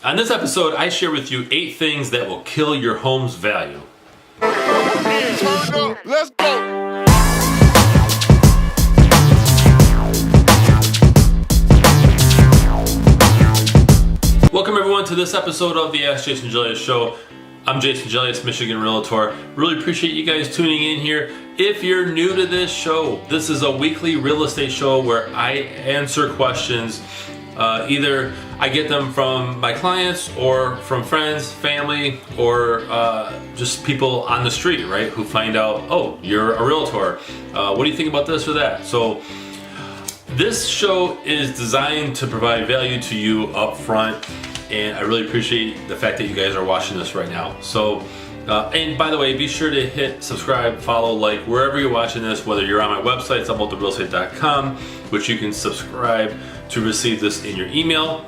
On this episode, I share with you 8 things that will kill your home's value. Let's go. Welcome everyone to this episode of the Ask Jason Gelios show. I'm Jason Gelios, Michigan Realtor. Really appreciate you guys tuning in here. If you're new to this show, this is a weekly real estate show where I answer questions. Either I get them from my clients or from friends, family, or just people on the street, right? Who find out, oh, you're a realtor. What do you think about this or that? So this show is designed to provide value to you up front, and I really appreciate the fact that you guys are watching this right now. So, and by the way, be sure to hit subscribe, follow, like, wherever you're watching this, whether you're on my website, somewhattherealestate.com, which you can subscribe to receive this in your email,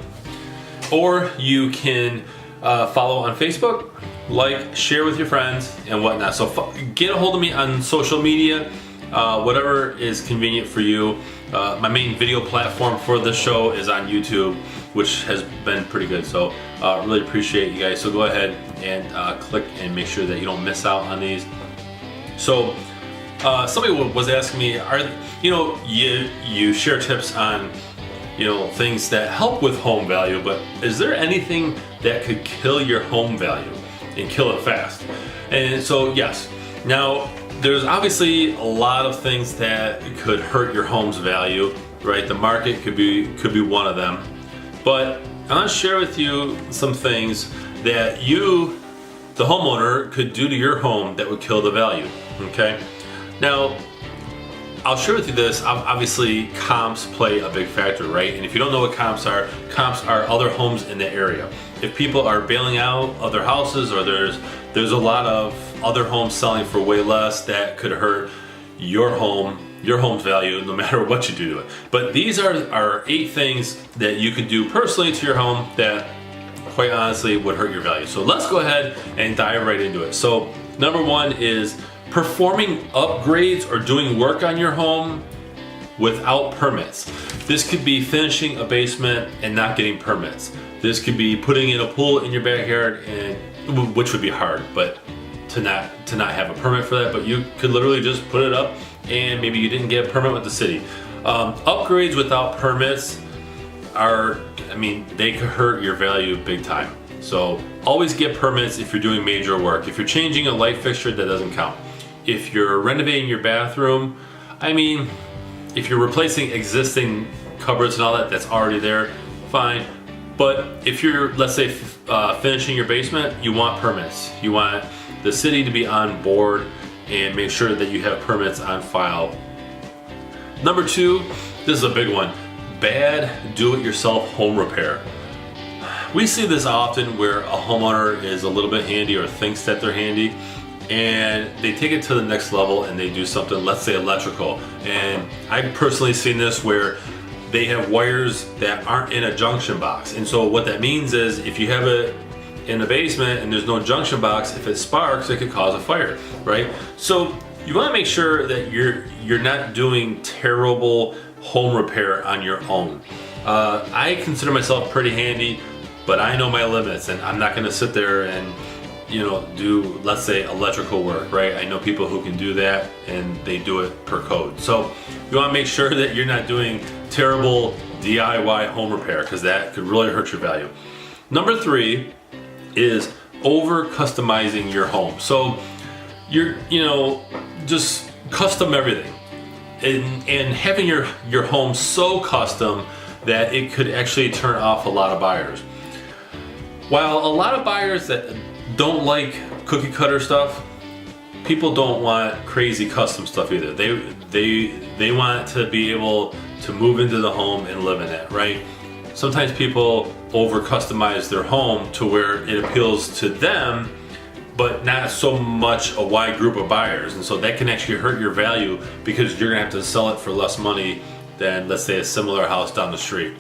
or you can follow on Facebook, like, share with your friends, and whatnot. So get a hold of me on social media, whatever is convenient for you. My main video platform for this show is on YouTube, which has been pretty good. So really appreciate you guys. So go ahead and click and make sure that you don't miss out on these. So somebody was asking me, you share tips on things that help with home value, but is there anything that could kill your home value and kill it fast? And so yes. Now, there's obviously a lot of things that could hurt your home's value, right? The market could be one of them. But I want to share with you some things that you, the homeowner, could do to your home that would kill the value, okay? Now, I'll share with you this. Obviously, comps play a big factor, right? And if you don't know what comps are other homes in the area. If people are bailing out other houses, or there's a lot of other homes selling for way less, that could hurt your home's value, no matter what you do to it. But these are 8 things that you could do personally to your home that, quite honestly, would hurt your value. So let's go ahead and dive right into it. So number 1 is performing upgrades or doing work on your home without permits. This could be finishing a basement and not getting permits. This could be putting in a pool in your backyard, and which would be hard, but to not have a permit for that. But you could literally just put it up, and maybe you didn't get a permit with the city. Upgrades without permits they could hurt your value big time. So always get permits if you're doing major work. If you're changing a light fixture, that doesn't count. If you're renovating your bathroom, if you're replacing existing cupboards and all that, that's already there, fine. But if you're, let's say, finishing your basement, you want permits. You want the city to be on board and make sure that you have permits on file. Number 2, this is a big one, bad do-it-yourself home repair. We see this often where a homeowner is a little bit handy or thinks that they're handy, and they take it to the next level and they do something, let's say electrical. And I've personally seen this where they have wires that aren't in a junction box. And so what that means is, if you have it in the basement and there's no junction box, if it sparks, it could cause a fire, right? So you want to make sure that you're not doing terrible home repair on your own. I consider myself pretty handy, but I know my limits, and I'm not going to sit there and do, let's say, electrical work, right? I know people who can do that, and they do it per code. So you want to make sure that you're not doing terrible DIY home repair, because that could really hurt your value. Number 3 is over customizing your home. So you're just custom everything, and having your home so custom that it could actually turn off a lot of buyers. While a lot of buyers that don't like cookie cutter stuff, people don't want crazy custom stuff either. They want to be able to move into the home and live in it, right? Sometimes people over customize their home to where it appeals to them, but not so much a wide group of buyers. And so that can actually hurt your value, because you're gonna have to sell it for less money than, let's say, a similar house down the street.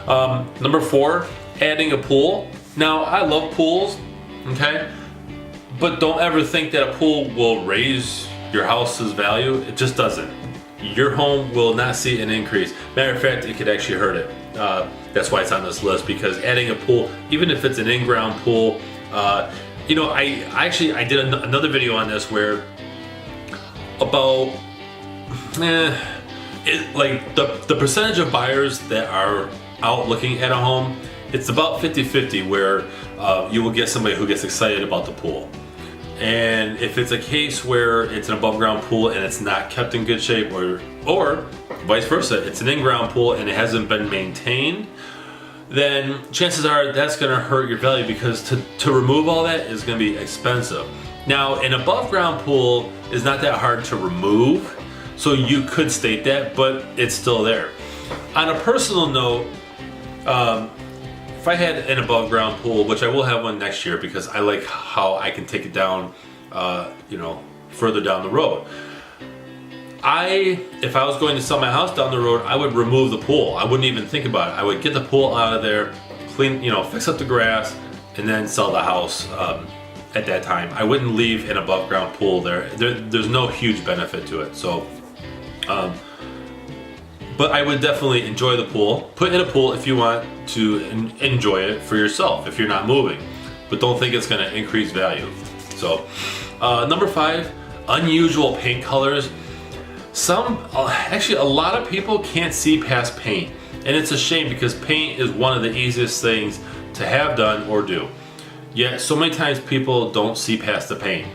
Number 4, adding a pool. Now, I love pools, okay? But don't ever think that a pool will raise your house's value. It just doesn't. Your home will not see an increase. Matter of fact, it could actually hurt it. that's why it's on this list, because adding a pool, even if it's an in-ground pool, you know, I did another video on this where about like the percentage of buyers that are out looking at a home, it's about 50-50 where you will get somebody who gets excited about the pool. And if it's a case where it's an above ground pool and it's not kept in good shape, or vice versa, it's an in-ground pool and it hasn't been maintained, then chances are that's going to hurt your value, because to remove all that is going to be expensive. Now, an above ground pool is not that hard to remove, so you could state that, but it's still there. On a personal note, if I had an above ground pool, which I will have one next year because I like how I can take it down, you know, further down the road. If I was going to sell my house down the road, I would remove the pool. I wouldn't even think about it. I would get the pool out of there, clean, you know, fix up the grass, and then sell the house at that time. I wouldn't leave an above ground pool there. There's no huge benefit to it. So, but I would definitely enjoy the pool. Put in a pool if you want to enjoy it for yourself, if you're not moving. But don't think it's going to increase value. So, number 5, unusual paint colors. Actually, a lot of people can't see past paint. And it's a shame, because paint is one of the easiest things to have done or do. Yet, so many times people don't see past the paint.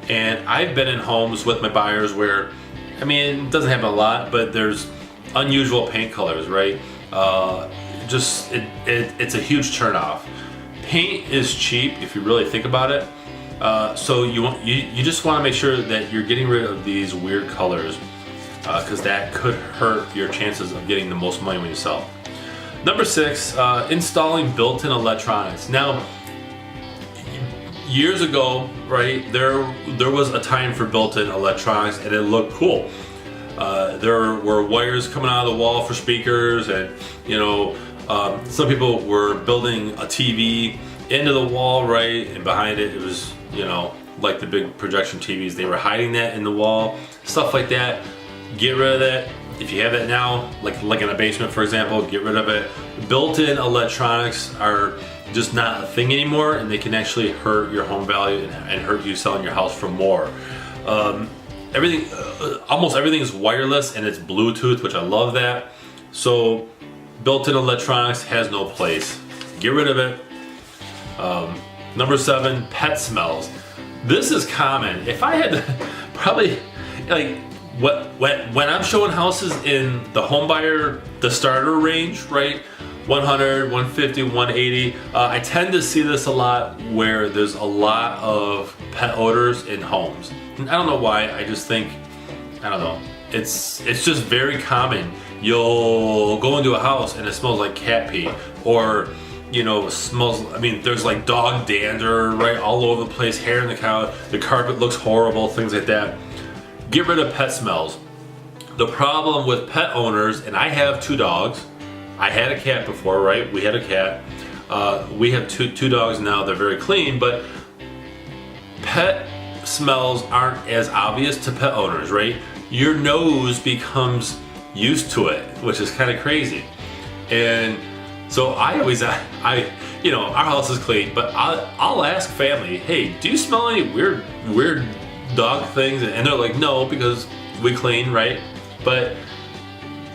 And I've been in homes with my buyers where, I mean, it doesn't happen a lot, but there's unusual paint colors, right? It's a huge turnoff. Paint is cheap if you really think about it. So you just want to make sure that you're getting rid of these weird colors, because that could hurt your chances of getting the most money when you sell. Number 6, installing built-in electronics. Now, years ago, right, there was a time for built-in electronics, and it looked cool. There were wires coming out of the wall for speakers, and you know, some people were building a TV into the wall, right, and behind it, it was, you know, like the big projection TVs. They were hiding that in the wall, stuff like that. Get rid of that. If you have that now, like in a basement, for example, get rid of it. Built-in electronics are just not a thing anymore, and they can actually hurt your home value and hurt you selling your house for more. Almost everything is wireless and it's Bluetooth, which I love that. So built-in electronics has no place. Get rid of it. Number 7, pet smells. This is common. If I had to, probably, like, when I'm showing houses in the home buyer, the starter range, right? 100, 150, 180. I tend to see this a lot where there's a lot of pet odors in homes. And I don't know why, I just think, I don't know. It's just very common. You'll go into a house and it smells like cat pee, or you know, smells, I mean, there's like dog dander, right, all over the place, hair in the couch, the carpet looks horrible, things like that. Get rid of pet smells. The problem with pet owners, and I have 2 dogs, I had a cat before, right, we had a cat, we have two dogs now, they're very clean, but pet smells aren't as obvious to pet owners, right? Your nose becomes used to it, which is kind of crazy. And so I always, you know, our house is clean, but I'll ask family, hey, do you smell any weird dog things? And they're like, no, because we clean, right? But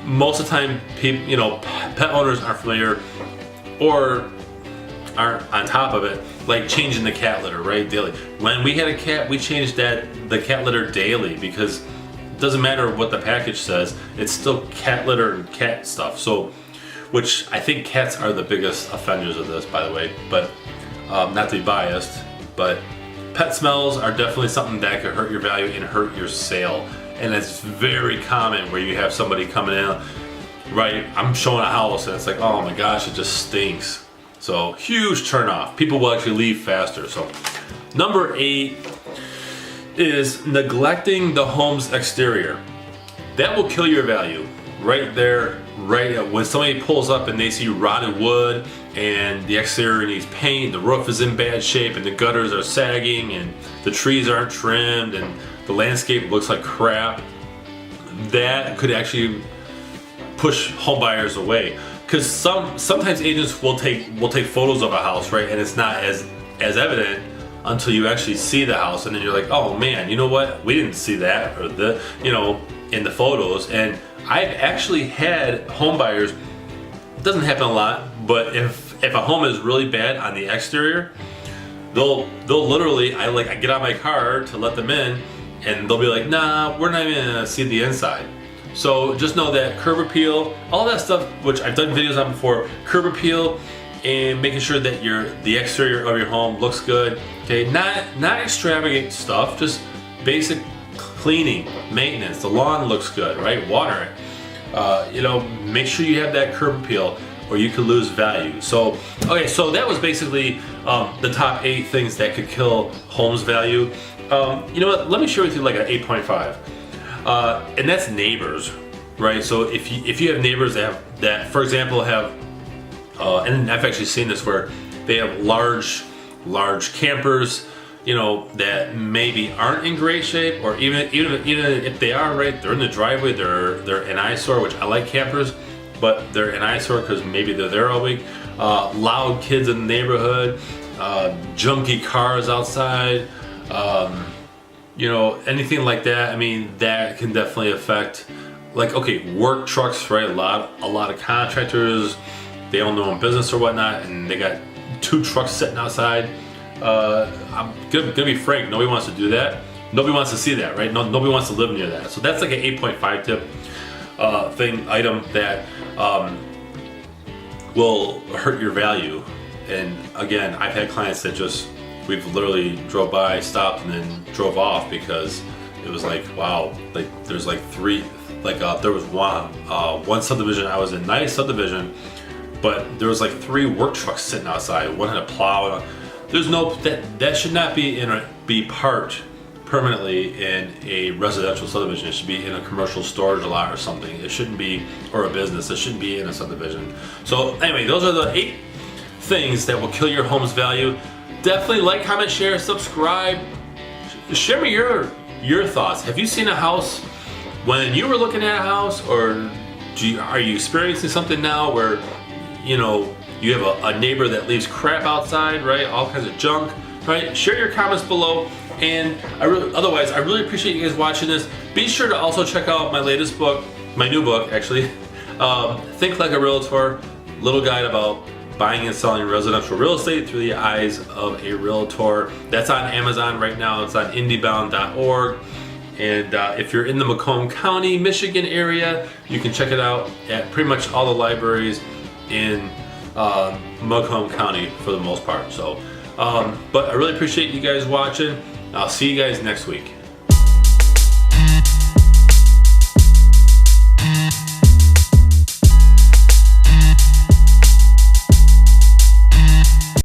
most of the time, people, you know, pet owners aren't familiar or aren't on top of it, like changing the cat litter, right, daily. When we had a cat, we changed the cat litter daily, because it doesn't matter what the package says, it's still cat litter and cat stuff. So, which I think cats are the biggest offenders of this, by the way, but not to be biased, but pet smells are definitely something that could hurt your value and hurt your sale. And it's very common where you have somebody coming in, right, I'm showing a house and it's like, oh my gosh, it just stinks. So huge turn off. People will actually leave faster. So number 8 is neglecting the home's exterior. That will kill your value right there, right when somebody pulls up and they see rotted wood and the exterior needs paint, the roof is in bad shape and the gutters are sagging and the trees aren't trimmed and the landscape looks like crap. That could actually push home buyers away. because sometimes agents will take photos of a house, right, and it's not as evident until you actually see the house, and then you're like, oh man, you know what, we didn't see that, or the, you know, in the photos. And I've actually had home buyers, it doesn't happen a lot, but if a home is really bad on the exterior, they'll literally, I get out of my car to let them in, and they'll be like, nah, we're not even gonna see the inside. So just know that curb appeal, all that stuff, which I've done videos on before, curb appeal and making sure that the exterior of your home looks good. Okay, not extravagant stuff, just basic cleaning, maintenance. The lawn looks good, right? Water it. You know, make sure you have that curb appeal, or you could lose value. So, okay, so that was basically the top 8 things that could kill home's value. You know what? Let me share with you like an 8.5, and that's neighbors, right? So if you have neighbors that for example have, and I've actually seen this where they have large campers, you know, that maybe aren't in great shape, or even if they are, right, they're in the driveway, they're an eyesore, which I like campers, but they're an eyesore because maybe they're there all week. Loud kids in the neighborhood, junky cars outside, you know, anything like that. I mean, that can definitely affect, like, okay, work trucks, right? A lot of contractors, they own their own business or whatnot, and they got 2 trucks sitting outside. I'm gonna be frank, nobody wants to do that. Nobody wants to see that, right? Nobody wants to live near that. So that's like an 8.5 tip item that will hurt your value. And again, I've had clients that we've literally drove by, stopped, and then drove off because it was like, wow, like there's like 3, like there was one subdivision I was in, nice subdivision, but there was like 3 work trucks sitting outside. One had a plow. There's no, that should not be parked permanently in a residential subdivision. It should be in a commercial storage lot or something. It shouldn't be, or a business. It shouldn't be in a subdivision. So anyway, those are the 8 things that will kill your home's value. Definitely like, comment, share, subscribe. Share me your thoughts. Have you seen a house when you were looking at a house, or are you experiencing something now where, you know, you have a neighbor that leaves crap outside, right? All kinds of junk, right? Share your comments below. And otherwise, I really appreciate you guys watching this. Be sure to also check out my latest book, my new book actually, Think Like a Realtor, little guide about buying and selling residential real estate through the eyes of a realtor. That's on Amazon right now. It's on indiebound.org. And if you're in the Macomb County, Michigan area, you can check it out at pretty much all the libraries in Macomb County for the most part. So, but I really appreciate you guys watching. I'll see you guys next week.